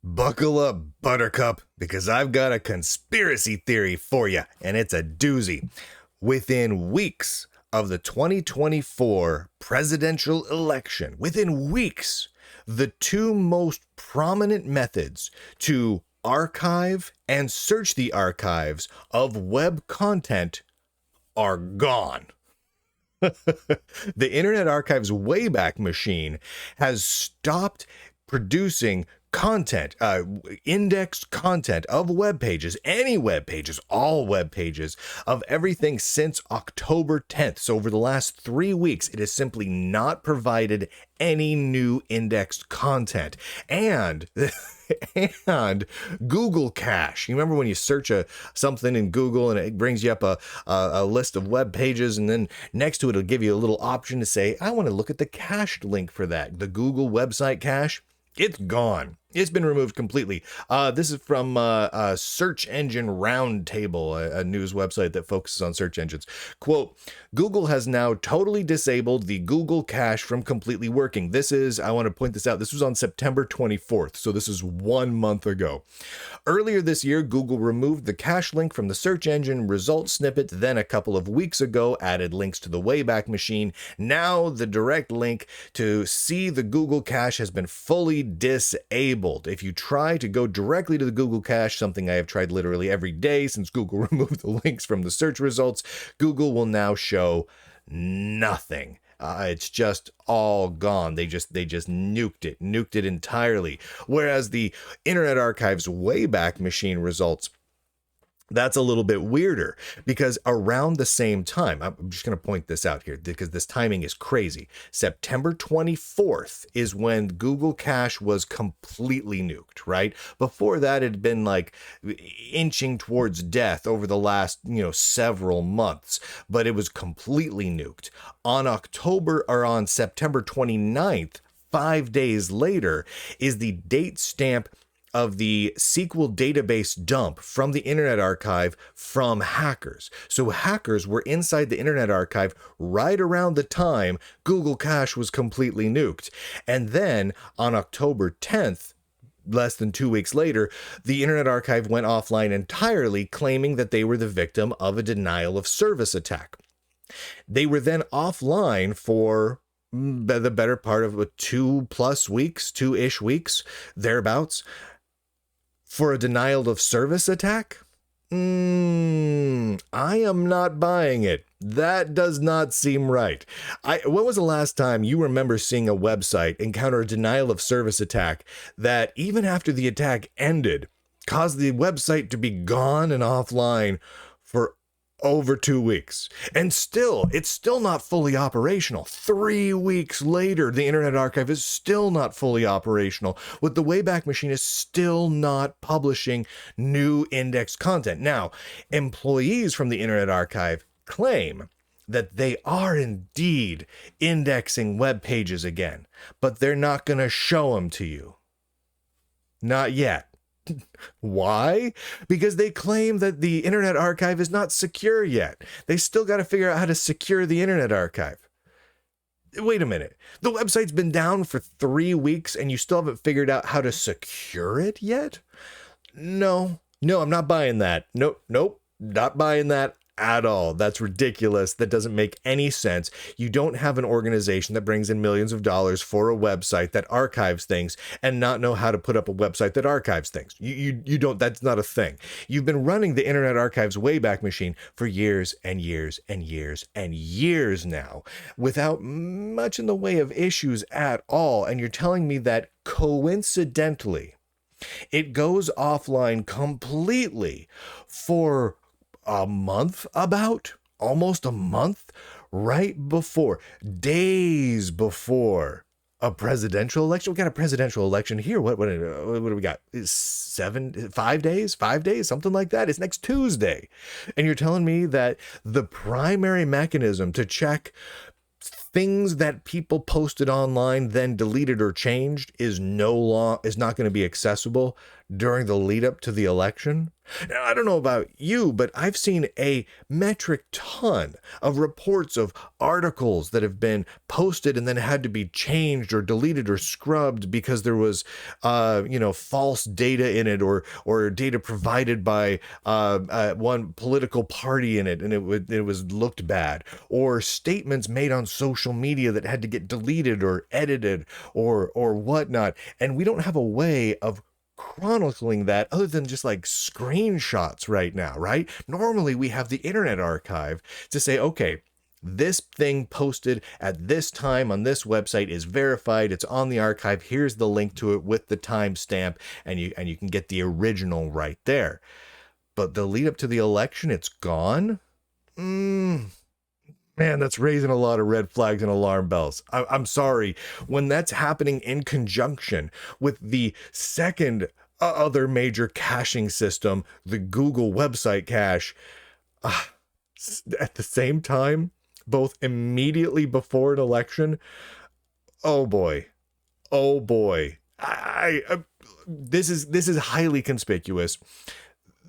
Buckle up, Buttercup, because I've got a conspiracy theory for you, and it's a doozy. Within weeks of the 2024 presidential election, within weeks, the two most prominent methods to archive and search the archives of web content are gone. The Internet Archive's Wayback machine has stopped producing content, indexed content of web pages, any web pages, all web pages of everything since October 10th. So over the last 3 weeks, it has simply not provided any new indexed content. And and Google Cache. You remember when you search something in Google and it brings you up a list of web pages, and then next to it, it'll give you a little option to say, I want to look at the cached link for that. The Google website cache. It's gone. It's been removed completely. This is from Search Engine Roundtable, a news website that focuses on search engines. Quote, Google has now totally disabled the Google cache from completely working. This is, I want to point this out, this was on September 24th, so this is 1 month ago. Earlier this year, Google removed the cache link from the search engine results snippet, then a couple of weeks ago added links to the Wayback machine. Now the direct link to see the Google cache has been fully disabled. If you try to go directly to the Google cache, something I have tried literally every day since Google removed the links from the search results, Google will now show nothing. It's just all gone. They just nuked it entirely. Whereas the Internet Archive's Wayback machine results, that's a little bit weirder, because around the same time, I'm just going to point this out here because this timing is crazy. September 24th is when Google Cache was completely nuked, right? Before that, it had been like inching towards death over the last, several months, but it was completely nuked. On September 29th, 5 days later, is the date stamp of the SQL database dump from the Internet Archive from hackers. So hackers were inside the Internet Archive right around the time Google Cache was completely nuked. And then on October 10th, less than 2 weeks later, the Internet Archive went offline entirely, claiming that they were the victim of a denial of service attack. They were then offline for the better part of 2+ weeks, 2-ish weeks, thereabouts, for a denial of service attack? I am not buying it. That does not seem right. When was the last time you remember seeing a website encounter a denial of service attack that, even after the attack ended, caused the website to be gone and offline for over 2 weeks? And it's still not fully operational. 3 weeks later, the Internet Archive is still not fully operational, with the Wayback machine is still not publishing new indexed content. Now, employees from the Internet Archive claim that they are indeed indexing web pages again, but they're not going to show them to you. Not yet. Why? Because they claim that the Internet Archive is not secure yet. They still got to figure out how to secure the Internet Archive. Wait a minute. The website's been down for 3 weeks and you still haven't figured out how to secure it yet? No, I'm not buying that. Nope, not buying that at all. That's ridiculous. That doesn't make any sense. You don't have an organization that brings in millions of dollars for a website that archives things and not know how to put up a website that archives things. You don't, that's not a thing. You've been running the Internet Archive's Wayback machine for years and years and years and years now without much in the way of issues at all. And you're telling me that coincidentally, it goes offline completely for a month, almost a month, right before, days before a presidential election. We got a presidential election here. What do we got? 5 days, something like that. It's next Tuesday. And you're telling me that the primary mechanism to check things that people posted online, then deleted or changed, is not going to be accessible? during the lead up to the election. Now, I don't know about you, but I've seen a metric ton of reports of articles that have been posted and then had to be changed or deleted or scrubbed because there was, false data in it or data provided by one political party in it, and it was looked bad, or statements made on social media that had to get deleted or edited or whatnot, and we don't have a way of chronicling that other than just like screenshots right now, right? Normally we have the Internet Archive to say, okay, this thing posted at this time on this website is verified, it's on the archive, here's the link to it with the timestamp, and you can get the original right there. But the lead up to the election, it's gone. Man, that's raising a lot of red flags and alarm bells. I'm sorry. When that's happening in conjunction with the second other major caching system, the Google website cache, at the same time, both immediately before an election, oh boy. This is highly conspicuous.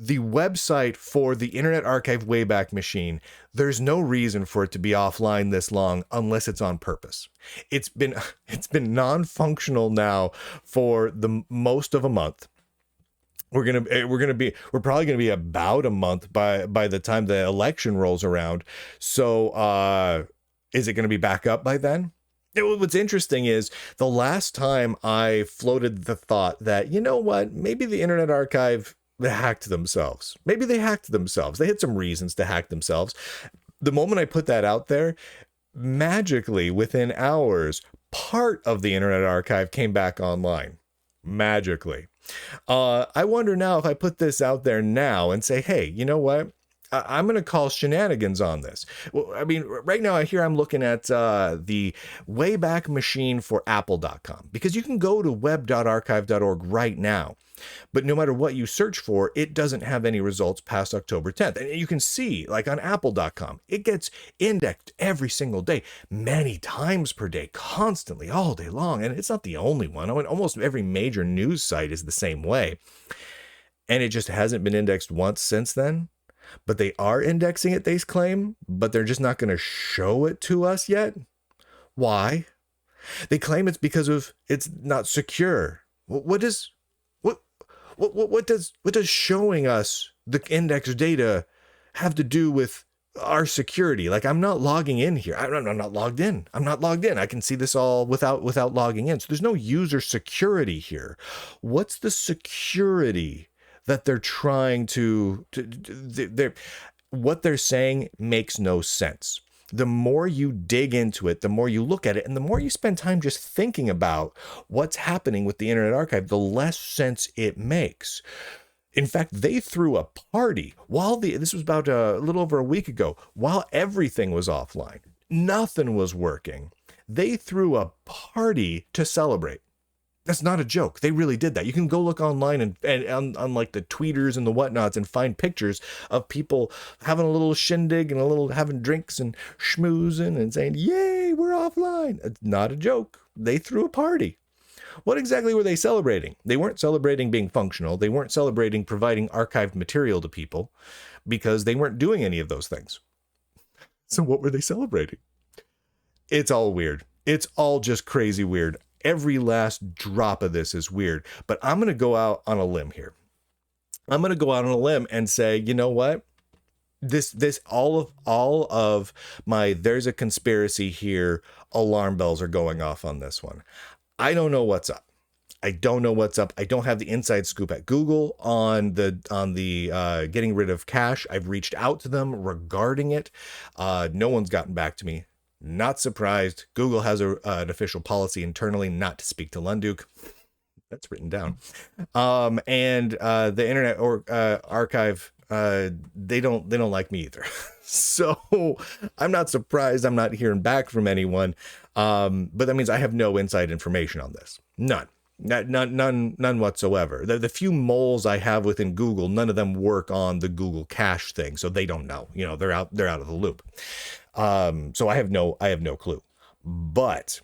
The website for the Internet Archive Wayback machine, there's no reason for it to be offline this long unless it's on purpose. It's been non-functional now for the most of a month. We're probably gonna be about a month by the time the election rolls around. So is it gonna be back up by then? What's interesting is the last time I floated the thought that, you know what, maybe the Internet Archive hacked themselves. Maybe they hacked themselves. They had some reasons to hack themselves. The moment I put that out there, magically within hours, part of the Internet Archive came back online. Magically. I wonder now if I put this out there now and say, hey, you know what? I'm going to call shenanigans on this. Well, I mean, right now I'm looking at the Wayback machine for apple.com, because you can go to web.archive.org right now. But no matter what you search for, it doesn't have any results past October 10th. And you can see, like on apple.com, it gets indexed every single day, many times per day, constantly, all day long. And it's not the only one. I mean, almost every major news site is the same way. And it just hasn't been indexed once since then. But they are indexing it, they claim, but they're just not going to show it to us yet. Why? They claim it's because it's not secure. What does showing us the index data have to do with our security? Like, I'm not logging in here. I'm not logged in. I'm not logged in. I can see this all without logging in. So there's no user security here. What's the security that they're trying what they're saying makes no sense. The more you dig into it, the more you look at it, and the more you spend time just thinking about what's happening with the Internet Archive, the less sense it makes. In fact, they threw a party this was about a little over a week ago, while everything was offline. Nothing was working. They threw a party to celebrate. That's not a joke. They really did that. You can go look online and on like the tweeters and the whatnots and find pictures of people having a little shindig and having drinks and schmoozing and saying, yay, we're offline. It's not a joke. They threw a party. What exactly were they celebrating? They weren't celebrating being functional. They weren't celebrating providing archived material to people, because they weren't doing any of those things. So what were they celebrating? It's all weird. It's all just crazy weird. Every last drop of this is weird, but I'm going to go out on a limb here. I'm going to go out on a limb and say, you know what? All of my, there's a conspiracy here, alarm bells are going off on this one. I don't know what's up. I don't have the inside scoop at Google on the getting rid of cache. I've reached out to them regarding it. No one's gotten back to me. Not surprised. Google has an official policy internally not to speak to Lunduke. That's written down. And the Internet Archive, they don't like me either. So I'm not surprised I'm not hearing back from anyone. But that means I have no inside information on this. None whatsoever. The few moles I have within Google, none of them work on the Google cache thing, so they don't know. They're out of the loop. So I have no clue. But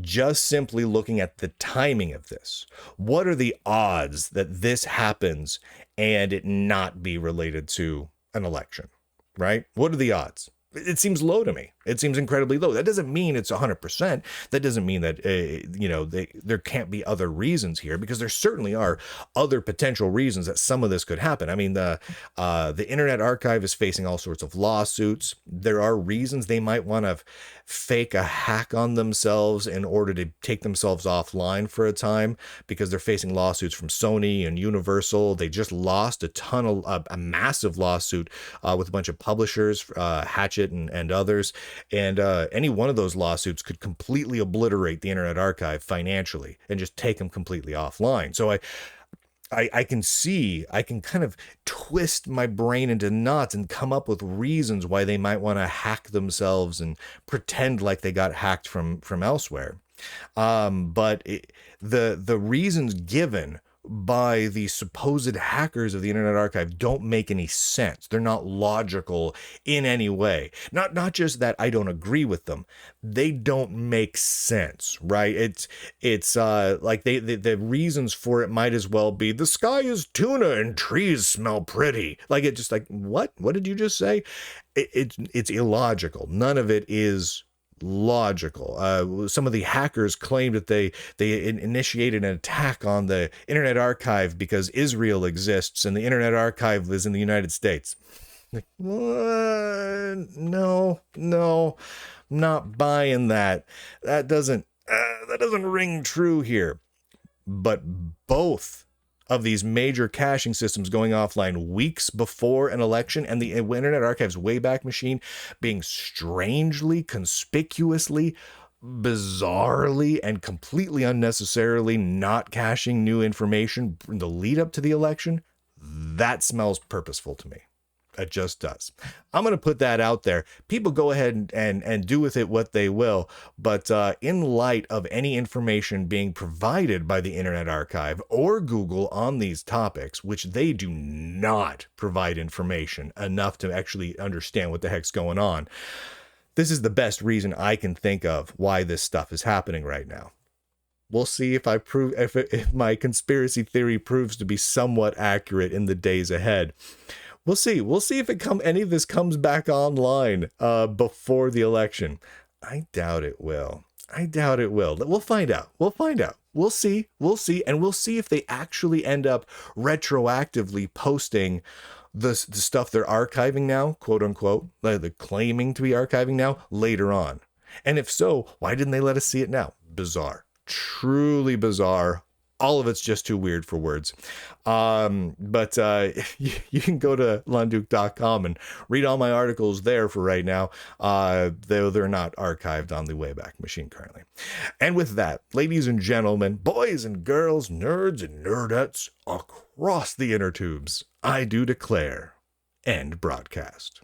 just simply looking at the timing of this. What are the odds that this happens and it not be related to an election, right? What are the odds? It seems low to me. It seems incredibly low. That doesn't mean it's 100%. That doesn't mean that, there can't be other reasons here, because there certainly are other potential reasons that some of this could happen. I mean, the Internet Archive is facing all sorts of lawsuits. There are reasons they might want to fake a hack on themselves in order to take themselves offline for a time, because they're facing lawsuits from Sony and Universal. They just lost a massive lawsuit with a bunch of publishers, Hatchet and others. And any one of those lawsuits could completely obliterate the Internet Archive financially and just take them completely offline. So I can kind of twist my brain into knots and come up with reasons why they might want to hack themselves and pretend like they got hacked from elsewhere. But the reasons given by the supposed hackers of the Internet Archive don't make any sense. They're not logical in any way. Not just that I don't agree with them. They don't make sense, right? It's like the reasons for it might as well be the sky is tuna and trees smell pretty. Like, it just like, what did you just say? It's illogical. None of it is logical. Some of the hackers claimed that they initiated an attack on the Internet Archive because Israel exists and the Internet Archive is in the United States. Like, what? No, not buying that. That doesn't ring true here. But both of these major caching systems going offline weeks before an election, and the Internet Archive's Wayback machine being strangely, conspicuously, bizarrely, and completely unnecessarily not caching new information in the lead up to the election, that smells purposeful to me. It just does. I'm going to put that out there. People go ahead and do with it what they will. But in light of any information being provided by the Internet Archive or Google on these topics, which they do not provide information enough to actually understand what the heck's going on, this is the best reason I can think of why this stuff is happening right now. We'll see if my conspiracy theory proves to be somewhat accurate in the days ahead. We'll see. We'll see if any of this comes back online before the election. I doubt it will. We'll find out. We'll see. And we'll see if they actually end up retroactively posting the stuff they're archiving now, quote unquote, they're claiming to be archiving now, later on. And if so, why didn't they let us see it now? Bizarre. Truly bizarre. All of it's just too weird for words. But you can go to lunduke.com and read all my articles there for right now, though they're not archived on the Wayback machine currently. And with that, ladies and gentlemen, boys and girls, nerds and nerdettes across the inner tubes, I do declare, end broadcast.